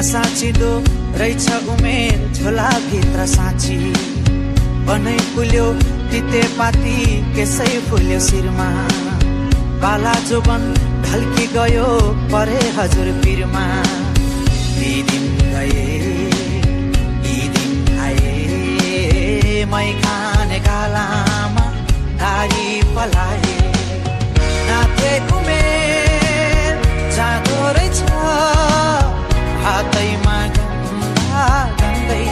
नसाचिँदो रहेछ उमेर झोलाभित्र साँची बनै फुल्यो तितेपाती केसै फुल्यो शिरमा बाला जोबन ढल्की गयो परे हजुर पिरमा यी दिन गए यी दिन आए मै खाने गालामा दारी पलाए नाथे उमेर जाँदो रहेछ हातैमा गन्दा गन्दै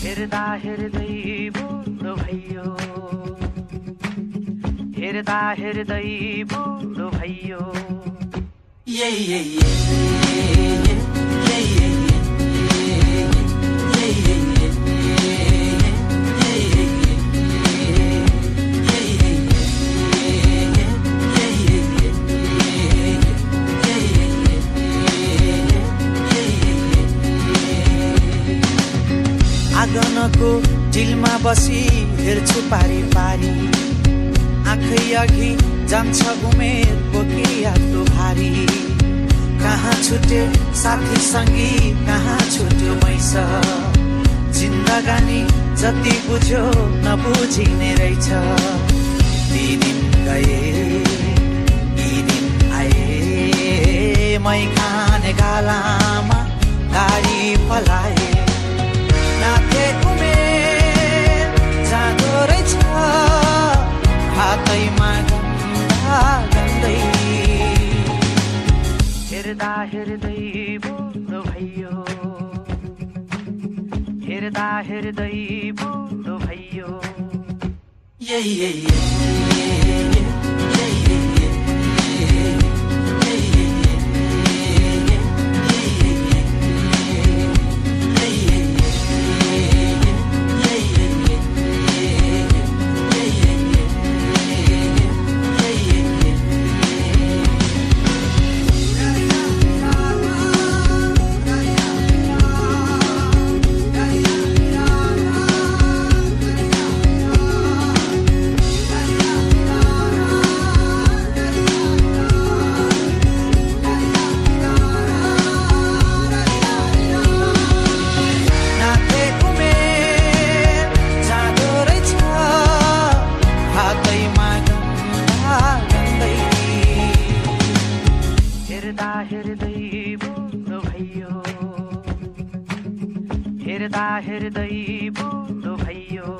हेर्दा हेर्दै बुढो भयो हेर्दा हेर्दै बुढो भयो आँगनको डिलमा बसी हेर्छु पारी पारी आँखै अघि जान्छ उमेर बोकी आफ्नो भारी कहाँ छुटे साथी सङ्गी कहाँ छुट्यो मैस जिन्दगानी जति बुझ्यो नबुझिने रहेछ यी दिन गए यी दिन आए मै खाने गालामा दारी पलाए नाथे उमेर जाँदो रहेछ हातैमा गन्दा गन्दै हेर्दा हेर्दै बुढो भयो हेर्दा हेर्दै बुढो भयो हेर्दा हेर्दै बुढो भयो